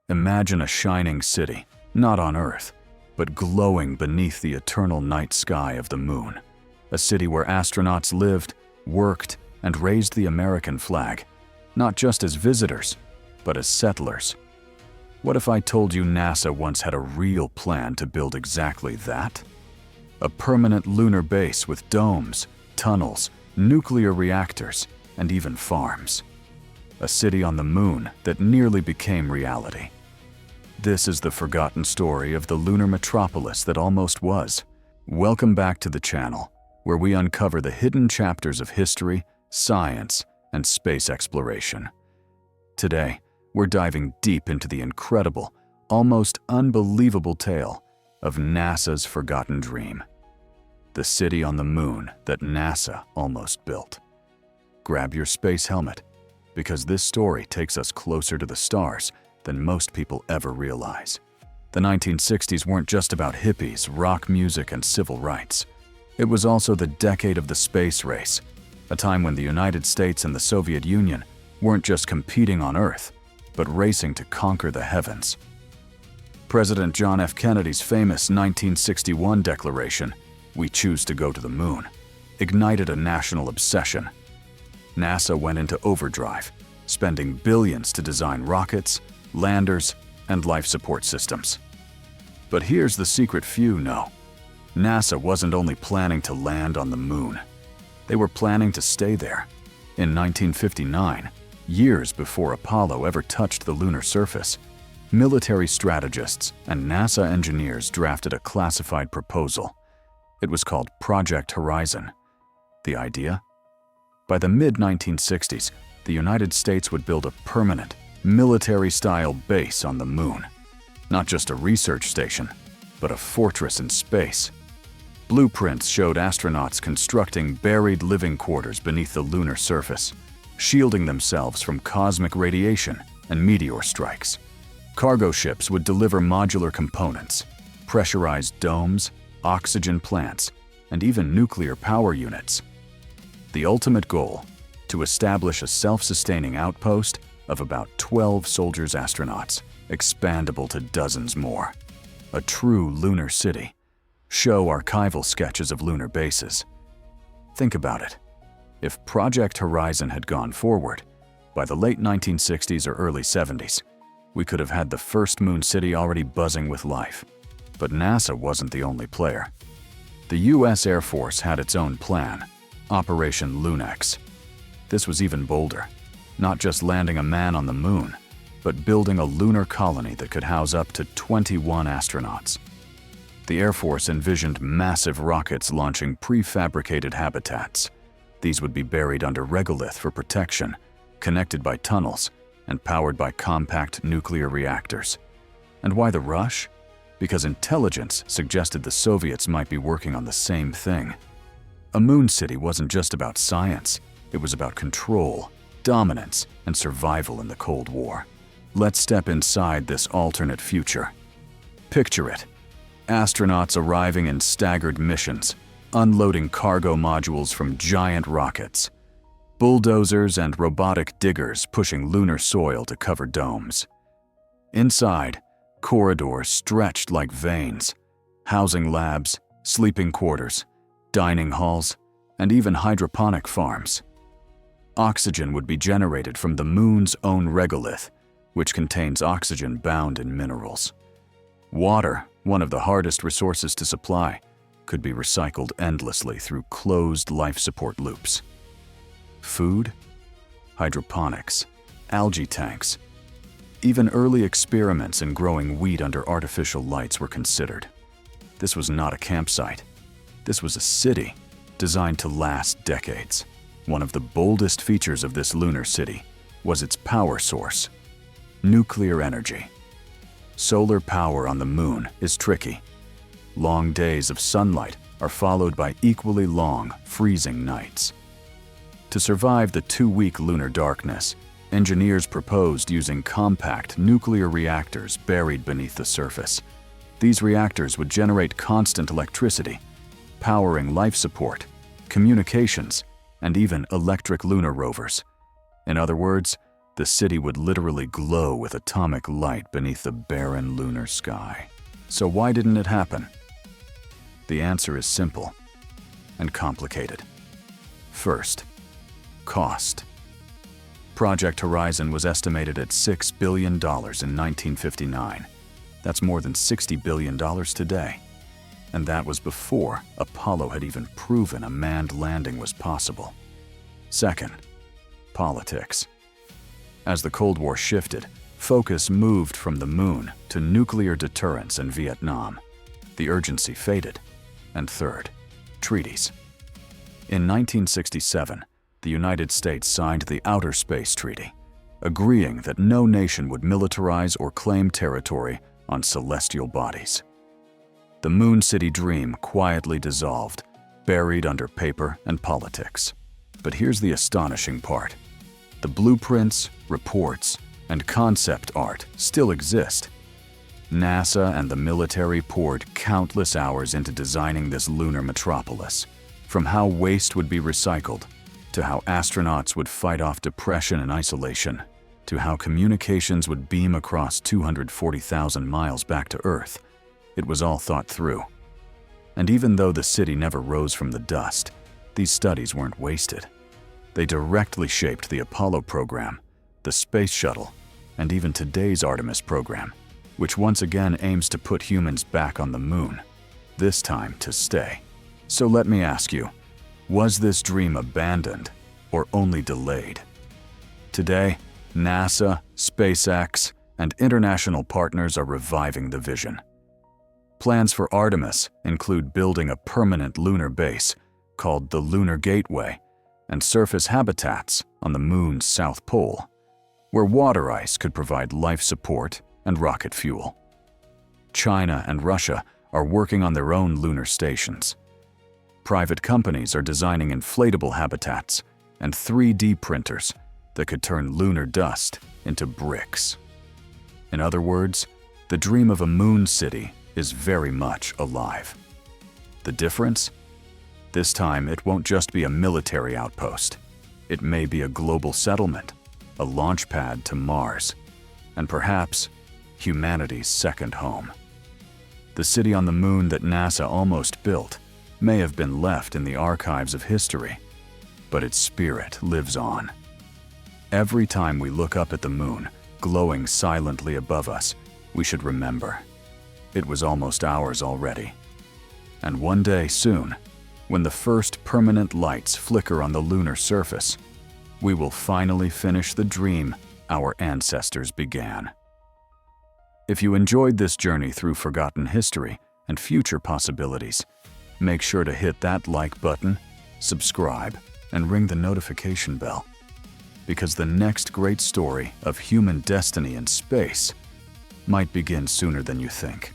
Imagine a shining city, not on Earth, but glowing beneath the eternal night sky of the moon. A city where astronauts lived, worked, and raised the American flag, not just as visitors, but as settlers. What if I told you NASA once had a real plan to build exactly that? A permanent lunar base with domes, tunnels, nuclear reactors, and even farms. A city on the moon that nearly became reality. This is the forgotten story of the lunar metropolis that almost was. Welcome back to the channel, where we uncover the hidden chapters of history, science, and space exploration. Today, we're diving deep into the incredible, almost unbelievable tale of NASA's forgotten dream. The city on the moon that NASA almost built. Grab your space helmet, because this story takes us closer to the stars than most people ever realize. The 1960s weren't just about hippies, rock music, and civil rights. It was also the decade of the space race, a time when the United States and the Soviet Union weren't just competing on Earth, but racing to conquer the heavens. President John F. Kennedy's famous 1961 declaration, "We choose to go to the moon," ignited a national obsession. NASA went into overdrive, spending billions to design rockets, landers, and life support systems. But here's the secret few know. NASA wasn't only planning to land on the moon. They were planning to stay there. In 1959, years before Apollo ever touched the lunar surface, military strategists and NASA engineers drafted a classified proposal. It was called Project Horizon. The idea? By the mid-1960s, the United States would build a permanent, military-style base on the moon. Not just a research station, but a fortress in space. Blueprints showed astronauts constructing buried living quarters beneath the lunar surface, shielding themselves from cosmic radiation and meteor strikes. Cargo ships would deliver modular components, pressurized domes, oxygen plants, and even nuclear power units. The ultimate goal: to establish a self-sustaining outpost of about 12 soldiers astronauts, expandable to dozens more. A true lunar city. Show archival sketches of lunar bases. Think about it. If Project Horizon had gone forward, by the late 1960s or early 70s, we could have had the first moon city already buzzing with life. But NASA wasn't the only player. The US Air Force had its own plan, Operation Lunex. This was even bolder, not just landing a man on the moon, but building a lunar colony that could house up to 21 astronauts. The Air Force envisioned massive rockets launching prefabricated habitats. These would be buried under regolith for protection, connected by tunnels, and powered by compact nuclear reactors. And why the rush? Because intelligence suggested the Soviets might be working on the same thing. A moon city wasn't just about science, it was about control, dominance, and survival in the Cold War. Let's step inside this alternate future. Picture it. Astronauts arriving in staggered missions, unloading cargo modules from giant rockets. Bulldozers and robotic diggers pushing lunar soil to cover domes. Inside, corridors stretched like veins, housing labs, sleeping quarters, dining halls, and even hydroponic farms. Oxygen would be generated from the moon's own regolith, which contains oxygen bound in minerals. Water, one of the hardest resources to supply, could be recycled endlessly through closed life support loops. Food, hydroponics, algae tanks. Even early experiments in growing wheat under artificial lights were considered. This was not a campsite. This was a city designed to last decades. One of the boldest features of this lunar city was its power source: nuclear energy. Solar power on the moon is tricky. Long days of sunlight are followed by equally long, freezing nights. To survive the 2-week lunar darkness, engineers proposed using compact nuclear reactors buried beneath the surface. These reactors would generate constant electricity, powering life support, communications, and even electric lunar rovers. In other words, the city would literally glow with atomic light beneath the barren lunar sky. So why didn't it happen? The answer is simple and complicated. First, cost. Project Horizon was estimated at $6 billion in 1959. That's more than $60 billion today. And that was before Apollo had even proven a manned landing was possible. Second, politics. As the Cold War shifted, focus moved from the moon to nuclear deterrence in Vietnam. The urgency faded. And third, treaties. In 1967, the United States signed the Outer Space Treaty, agreeing that no nation would militarize or claim territory on celestial bodies. The Moon City dream quietly dissolved, buried under paper and politics. But here's the astonishing part. The blueprints, reports, and concept art still exist. NASA and the military poured countless hours into designing this lunar metropolis, from how waste would be recycled, to how astronauts would fight off depression and isolation, to how communications would beam across 240,000 miles back to Earth. It was all thought through. And even though the city never rose from the dust, these studies weren't wasted. They directly shaped the Apollo program, the Space Shuttle, and even today's Artemis program, which once again aims to put humans back on the moon, this time to stay. So let me ask you, was this dream abandoned or only delayed? Today, NASA, SpaceX, and international partners are reviving the vision. Plans for Artemis include building a permanent lunar base called the Lunar Gateway and surface habitats on the moon's south pole, where water ice could provide life support and rocket fuel. China and Russia are working on their own lunar stations. Private companies are designing inflatable habitats and 3D printers that could turn lunar dust into bricks. In other words, the dream of a moon city is very much alive. The difference? This time, it won't just be a military outpost. It may be a global settlement, a launch pad to Mars, and perhaps humanity's second home. The city on the moon that NASA almost built may have been left in the archives of history, but its spirit lives on. Every time we look up at the moon, glowing silently above us, we should remember, it was almost ours already. And one day soon, when the first permanent lights flicker on the lunar surface, we will finally finish the dream our ancestors began. If you enjoyed this journey through forgotten history and future possibilities, make sure to hit that like button, subscribe, and ring the notification bell, because the next great story of human destiny in space might begin sooner than you think.